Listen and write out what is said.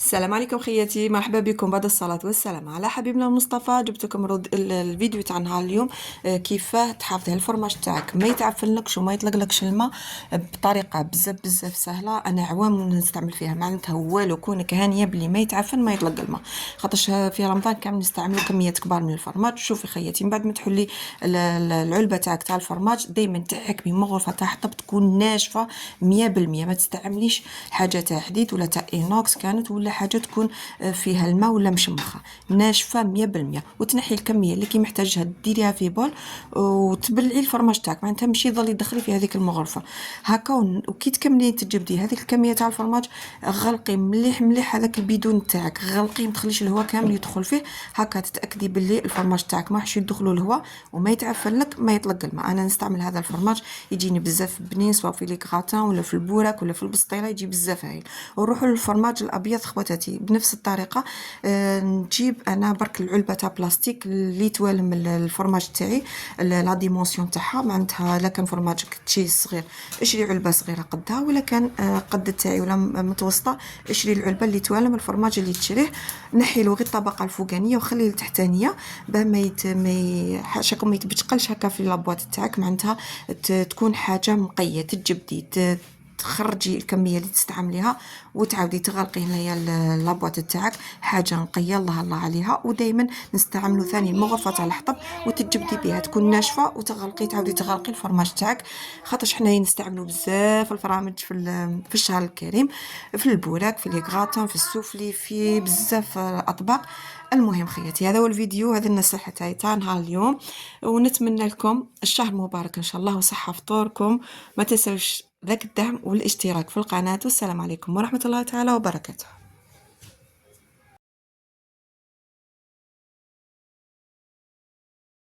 السلام عليكم خياتي، مرحبا بكم بعد الصلاة والسلام على حبيبنا المصطفى. جبت لكم الفيديو تاع نهار اليوم. كيفاه تحافظي على الفرماج تاعك ما يتعفنلكش وما يطلقلكش الماء بطريقه بزاف سهله. انا عوام نستعمل فيها، معناتها والو كونك هانيه بلي ما يتعفن ما يطلق الماء، خاطرش في رمضان كامل نستعملوا كميات كبار من الفرماج. شوفي خياتي، من بعد ما تحلي العلبه تاعك تاع الفرماج دائما تحكمي مغرفه تاع حطب تكون ناشفه 100%. ما تستعمليش حاجه تاع حديد ولا تاع اينوكس كانت ولا حاجه تكون فيها الماء ولا مشمخه، ناشفه 100%. وتنحي الكميه اللي كي محتاجها ديريها في بول وتبلعي الفرماج تاعك، معناتها ماشي يظل يدخلي في هذيك المغرفه هكا. وكي تكملي تجبدي هذيك الكميه تاع الفرماج، غلقي مليح هذاك البيدون تاعك، غلقيه ما تخليش الهواء كامل يدخل فيه، هكا تتاكدي باللي الفرماج تاعك ما حش يدخلوا الهواء وما يتعفن لك ما يطلق الماء. انا نستعمل هذا الفرماج يجيني بزاف بنين، سواء في لي كراتان ولا في البوراك ولا في البسطيله، يجي بزاف هايل. ونروحوا للفرماج الابيض خواتاتي بنفس الطريقه. نجيب انا برك العلبه تاع بلاستيك اللي توالم الفرماج تاعي لا ديمونسيون تاعها، معناتها لا كان فرماجك تشي صغير اشري علبه صغيره قدها، ولا كان قد تاعي ولا متوسطه اشري العلبه اللي توالم الفرماج اللي تشريه. نحي له غير الطبقه الفوقانيه وخلي التحتانيه باه حاشاكم ما يتبتقلش هكا في لابواط تاعك، معناتها تكون حاجه مقيه تجبدي تخرجي الكميه اللي تستعمليها وتعاودي تغلقي هنايا لابواط تاعك حاجه نقيه الله عليها. ودائما نستعملوا ثاني المغرفه تاع الحطب وتجبدي بها تكون ناشفه وتغلقي تعاودي تغلقي الفرماج تاعك، خاطرش حنايا نستعملوا بزاف الفرامج في الشهر الكريم، في البوراك في لي غراتان في السوفلي في بزاف اطباق. المهم خياتي، هذا هو الفيديو، هذه النصيحه تاع نهار اليوم، ونتمنى لكم الشهر مبارك ان شاء الله وصحه فطوركم. ما تنسوش ذاك الدعم والاشتراك في القناة، والسلام عليكم ورحمة الله تعالى وبركاته.